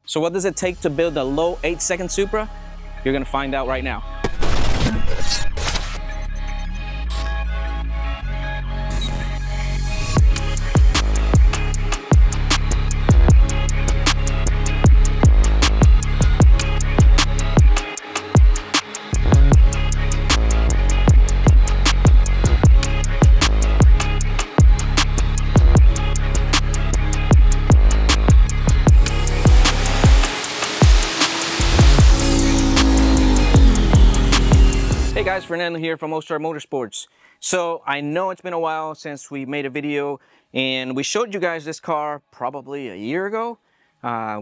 So what does it take to build a low 8-second Supra? You're gonna find out right now. Hey guys, Fernando here from Ostar Motorsports. So I know it's been a while since we made a video and we showed you guys this car probably a year ago.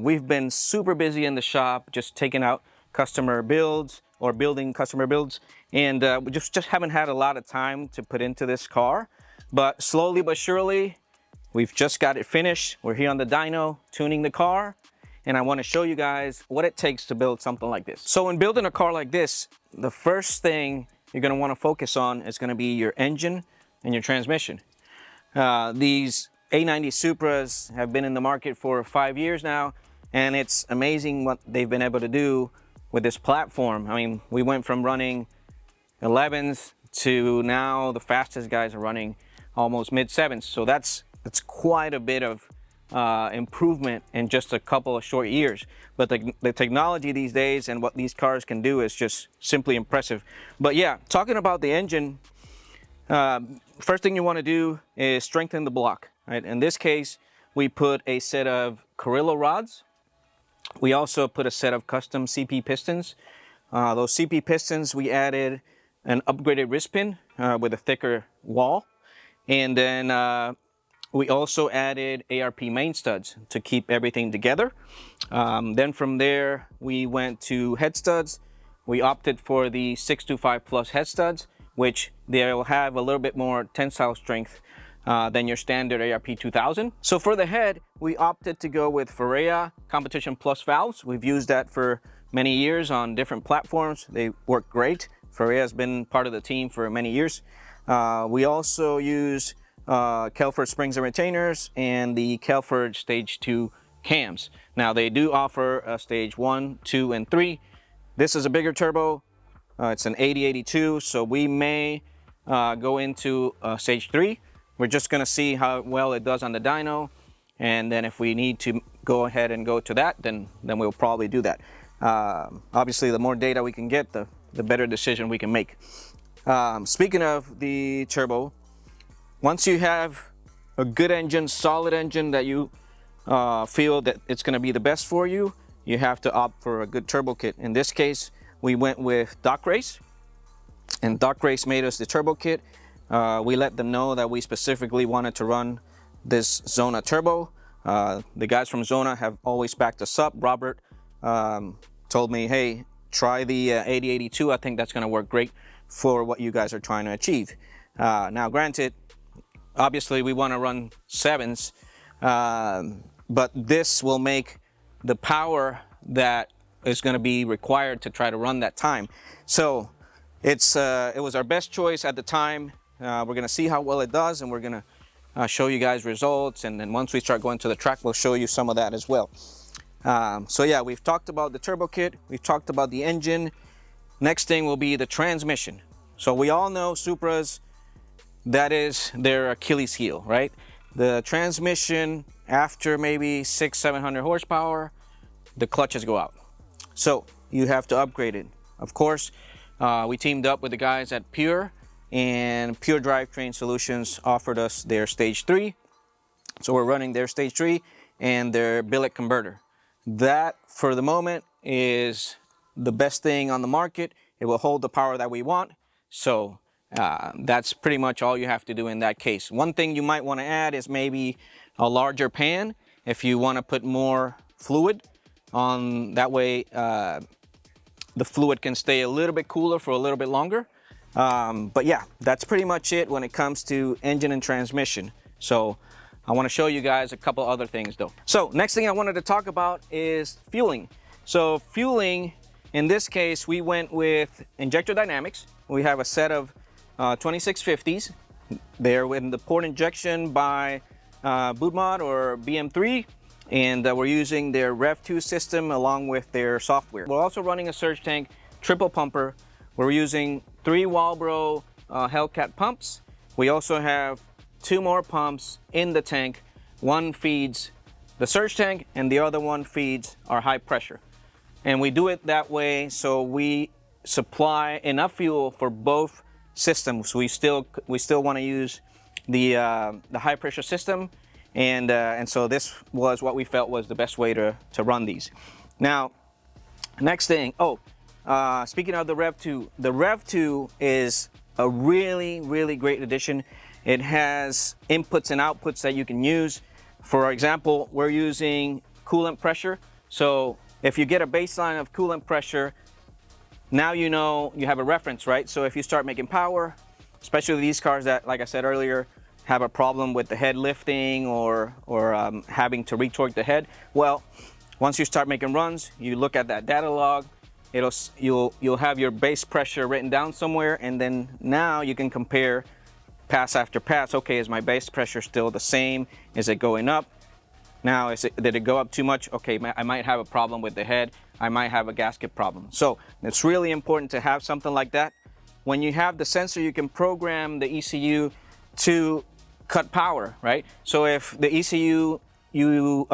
We've been super busy in the shop just taking out customer builds or building customer builds, and we just haven't had a lot of time to put into this car. But slowly but surely, we've just got it finished. We're here on the dyno tuning the car, and I want to show you guys what it takes to build something like this. So in building a car like this, the first thing you're going to want to focus on is going to be your engine and your transmission. These A90 Supras have been in the market for 5 years now, and it's amazing what they've been able to do with this platform. I mean, we went from running 11s to now the fastest guys are running almost mid-7s. So that's quite a bit of improvement in just a couple of short years. But the technology these days and what these cars can do is just simply impressive. But yeah, talking about the engine, first thing you want to do is strengthen the block, right? In this case, we put a set of Carrillo rods. We also put a set of custom CP pistons. Those CP pistons, we added an upgraded wrist pin with a thicker wall. And then we also added ARP main studs to keep everything together. Then from there, we went to head studs. We opted for the 625 plus head studs, which they'll have a little bit more tensile strength than your standard ARP 2000. So for the head, we opted to go with Ferrea Competition Plus valves. We've used that for many years on different platforms. They work great. Ferrea has been part of the team for many years. We also use Kelford springs and retainers and the Kelford stage 2 cams. Now they do offer a stage 1, 2, and 3. This is a bigger turbo. It's an 8082, so we may go into stage 3. We're just gonna see how well it does on the dyno, and then if we need to go ahead and go to that, then we'll probably do that. Obviously, the more data we can get, the better decision we can make. Speaking of the turbo, once you have a good engine, solid engine that you feel that it's going to be the best for you, you have to opt for a good turbo kit. In this case, we went with Doc Race, and Doc Race made us the turbo kit. We let them know that we specifically wanted to run this Zona turbo. The guys from Zona have always backed us up. Robert told me, hey, try the 8082. I think that's going to work great for what you guys are trying to achieve. Now, granted, obviously we want to run 7s, but this will make the power that is going to be required to try to run that time. So it was our best choice at the time. We're going to see how well it does, and we're going to show you guys results, and then once we start going to the track, we'll show you some of that as well. So yeah, we've talked about the turbo kit, we've talked about the engine. Next thing will be the transmission. So we all know Supras, that is their Achilles heel, right? The transmission, after maybe 600-700 horsepower, the clutches go out. So you have to upgrade it. Of course, we teamed up with the guys at Pure, and Pure Drivetrain Solutions offered us their stage 3. So we're running their stage 3 and their billet converter. That, for the moment, is the best thing on the market. It will hold the power that we want. So that's pretty much all you have to do in that case. One thing you might want to add is maybe a larger pan if you want to put more fluid on. That way the fluid can stay a little bit cooler for a little bit longer. But yeah, that's pretty much it when it comes to engine and transmission. So I want to show you guys a couple other things though. So next thing I wanted to talk about is fueling. So fueling, in this case, we went with Aerodynamics. We have a set of 2650s. They're in the port injection by Bootmod or BM3. and we're using their Rev2 system along with their software. We're also running a surge tank triple pumper. We're using 3 Walbro Hellcat pumps. We also have 2 more pumps in the tank. One feeds the surge tank and the other one feeds our high pressure. And we do it that way so we supply enough fuel for both systems. We still want to use the high pressure system, and so this was what we felt was the best way to run these. Now, next thing, speaking of the Rev2, the Rev2 is a really great addition. It has inputs and outputs that you can use. For example, we're using coolant pressure. So if you get a baseline of coolant pressure, now you know you have a reference, right? So if you start making power, especially these cars that, like I said earlier, have a problem with the head lifting or having to retorque the head, well, once you start making runs, you look at that data log, you'll have your base pressure written down somewhere, and then now you can compare pass after pass. Okay, is my base pressure still the same? Is it going up? Now, did it go up too much? Okay, I might have a problem with the head. I might have a gasket problem. So it's really important to have something like that. When you have the sensor, you can program the ECU to cut power, right? So if the ECU, you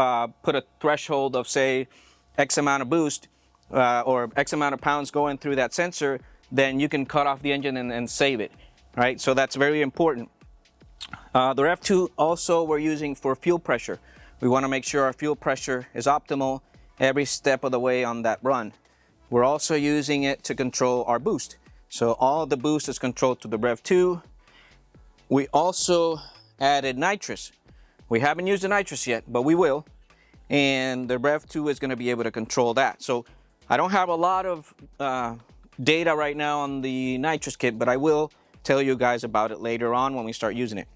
put a threshold of, say, X amount of boost or X amount of pounds going through that sensor, then you can cut off the engine and save it, right? So that's very important. The Rev2 also we're using for fuel pressure. We want to make sure our fuel pressure is optimal every step of the way on that run. We're also using it to control our boost. So all the boost is controlled through the Rev2. We also added nitrous. We haven't used the nitrous yet, but we will. And the Rev2 is going to be able to control that. So I don't have a lot of data right now on the nitrous kit, but I will tell you guys about it later on when we start using it.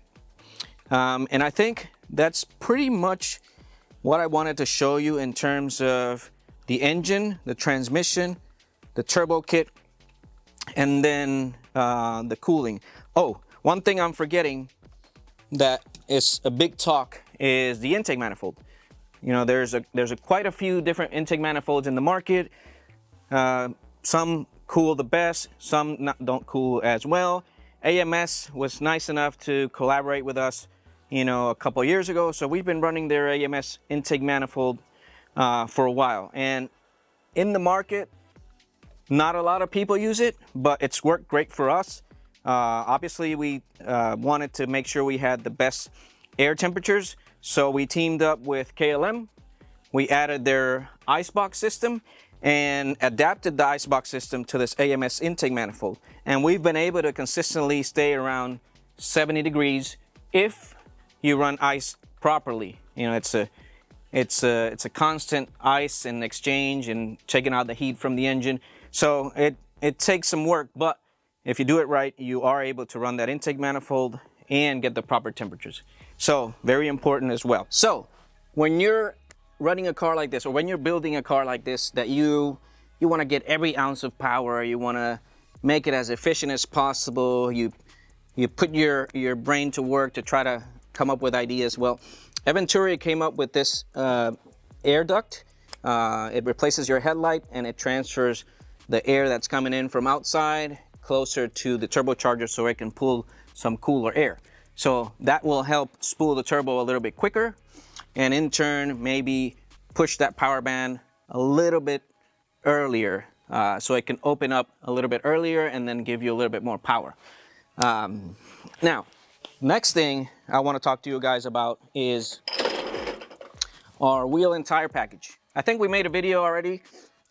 And I think that's pretty much what I wanted to show you in terms of the engine, the transmission, the turbo kit, and then the cooling. Oh, one thing I'm forgetting that is a big talk is the intake manifold. You know, there's quite a few different intake manifolds in the market. Some cool the best, some don't cool as well. AMS was nice enough to collaborate with us, you know, a couple years ago. So we've been running their AMS intake manifold for a while. And in the market, not a lot of people use it, but it's worked great for us. Obviously, we wanted to make sure we had the best air temperatures. So we teamed up with KLM. We added their icebox system and adapted the icebox system to this AMS intake manifold. And we've been able to consistently stay around 70 degrees if you run ice properly. You know, it's a constant ice and exchange and taking out the heat from the engine. So it takes some work, but if you do it right, you are able to run that intake manifold and get the proper temperatures. So very important as well. So when you're running a car like this, or when you're building a car like this, that you want to get every ounce of power, you want to make it as efficient as possible, you put your brain to work to try to come up with ideas. Well, Aerodynamics came up with this air duct. It replaces your headlight and it transfers the air that's coming in from outside closer to the turbocharger so it can pull some cooler air. So that will help spool the turbo a little bit quicker, and in turn maybe push that power band a little bit earlier so it can open up a little bit earlier and then give you a little bit more power. Now, next thing I want to talk to you guys about is our wheel and tire package. I think we made a video already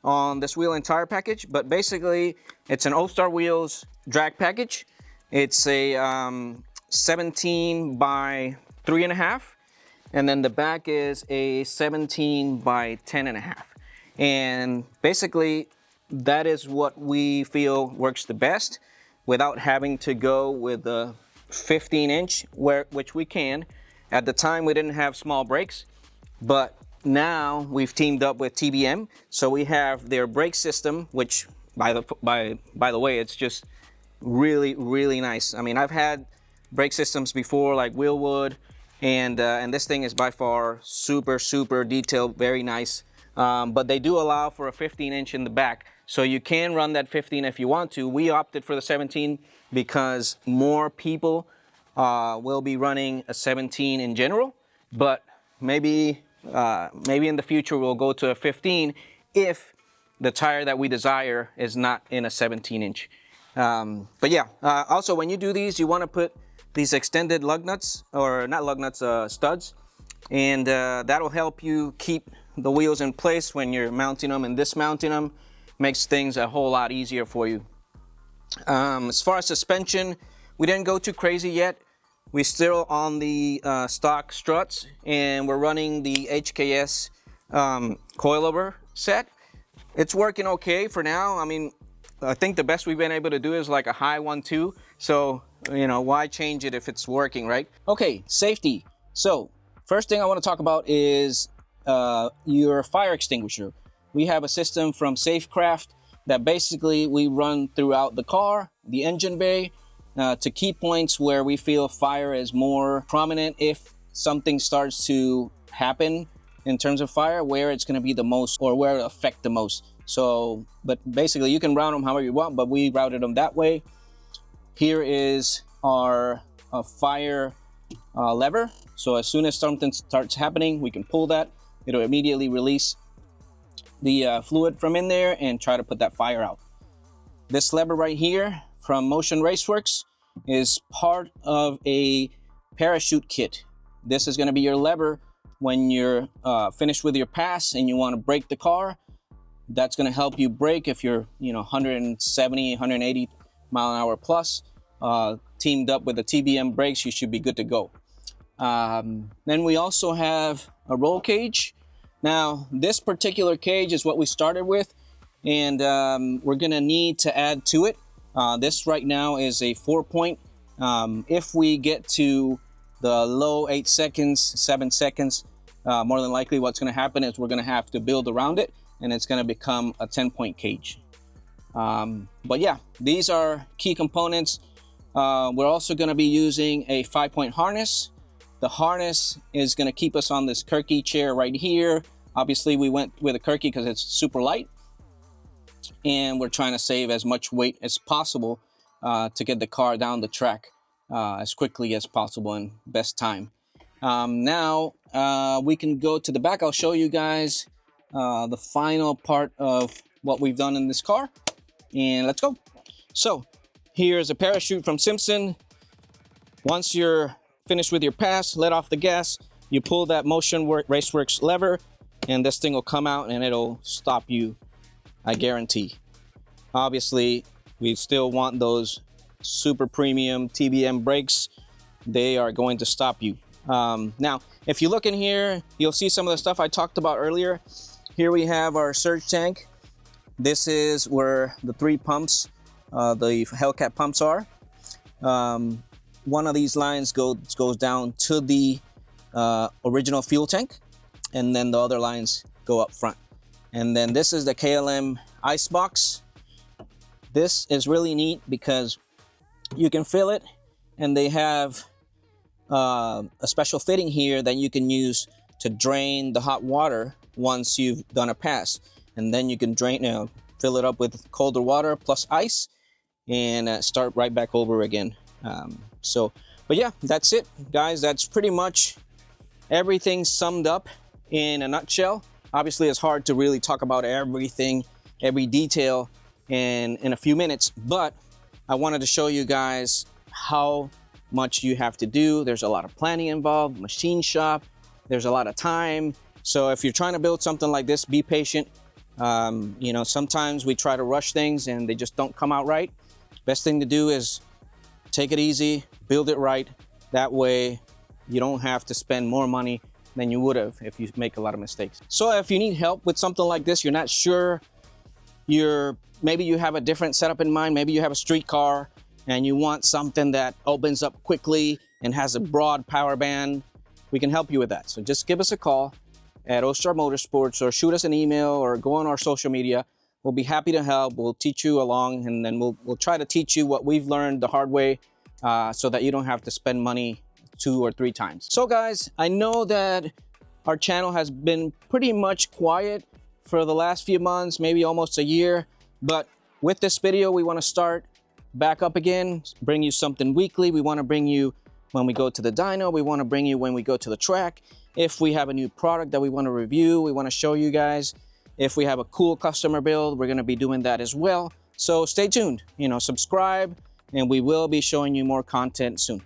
on this wheel and tire package, but basically it's an Ostar wheels drag package. It's a 17 by 3.5, and then the back is a 17 by 10.5. And basically that is what we feel works the best without having to go with a 15-inch, which we can. At the time we didn't have small brakes, but now we've teamed up with TBM, so we have their brake system, which by the way, it's just really nice. I mean, I've had brake systems before like Wheelwood And this thing is by far super detailed, very nice. But they do allow for a 15-inch in the back, so you can run that 15 if you want to. We opted for the 17 because more people will be running a 17 in general, but maybe in the future we'll go to a 15 if the tire that we desire is not in a 17-inch. But yeah, also when you do these, you want to put these extended lug nuts, or not lug nuts, studs, and that'll help you keep the wheels in place when you're mounting them, and dismounting them makes things a whole lot easier for you. As far as suspension, we didn't go too crazy yet. We're still on the stock struts, and we're running the HKS coilover set. It's working okay for now. I mean, I think the best we've been able to do is like a high 1.2, so you know, why change it if it's working, right? Okay, safety. So first thing I want to talk about is your fire extinguisher. We have a system from Safecraft that basically we run throughout the car, the engine bay, to key points where we feel fire is more prominent. If something starts to happen in terms of fire, where it's going to be the most, or where it'll affect the most. So, but basically you can route them however you want, but we routed them that way. Here is our fire lever. So as soon as something starts happening, we can pull that. It'll immediately release the fluid from in there and try to put that fire out. This lever right here from Motion Raceworks is part of a parachute kit. This is going to be your lever when you're finished with your pass and you want to brake the car. That's going to help you brake if you're 170, 180 mile an hour plus. Teamed up with the TBM brakes, you should be good to go. Then we also have a roll cage. Now this particular cage is what we started with, and we're gonna need to add to it. This right now is a 4-point. If we get to the low 8 seconds, 7 seconds, more than likely what's gonna happen is we're gonna have to build around it, and it's gonna become a 10-point cage. But yeah, these are key components. We're also going to be using a 5-point harness. The harness is going to keep us on this Kirky chair right here. Obviously we went with a Kirky because it's super light, and we're trying to save as much weight as possible to get the car down the track as quickly as possible in best time. Now we can go to the back. I'll show you guys the final part of what we've done in this car, and let's go. So here's a parachute from Simpson. Once you're finished with your pass, let off the gas, you pull that Motion Raceworks lever, and this thing will come out and it'll stop you, I guarantee. Obviously, we still want those super premium TBM brakes. They are going to stop you. Now, if you look in here, you'll see some of the stuff I talked about earlier. Here we have our surge tank. This is where the 3 pumps, the Hellcat pumps are. One of these lines goes down to the original fuel tank, and then the other lines go up front. And then this is the KLM ice box. This is really neat because you can fill it, and they have a special fitting here that you can use to drain the hot water once you've done a pass. And then you can fill it up with colder water plus ice, and start right back over again. But yeah, that's it, guys. That's pretty much everything summed up in a nutshell. Obviously, it's hard to really talk about everything, every detail in a few minutes, but I wanted to show you guys how much you have to do. There's a lot of planning involved, machine shop, there's a lot of time. So if you're trying to build something like this, be patient. Sometimes we try to rush things and they just don't come out right. Best thing to do is take it easy, build it right. That way you don't have to spend more money than you would have if you make a lot of mistakes. So if you need help with something like this, you're not sure, maybe you have a different setup in mind, maybe you have a street car and you want something that opens up quickly and has a broad power band, we can help you with that. So just give us a call at Ostar Motorsports, or shoot us an email, or go on our social media. We'll be happy to help. We'll teach you along, and then we'll try to teach you what we've learned the hard way, so that you don't have to spend money 2 or 3 times. So guys, I know that our channel has been pretty much quiet for the last few months, maybe almost a year, but with this video, we want to start back up again, bring you something weekly. We want to bring you when we go to the dyno, we want to bring you when we go to the track. If we have a new product that we want to review, we want to show you guys. If we have a cool customer build, we're going to be doing that as well. So stay tuned, subscribe, and we will be showing you more content soon.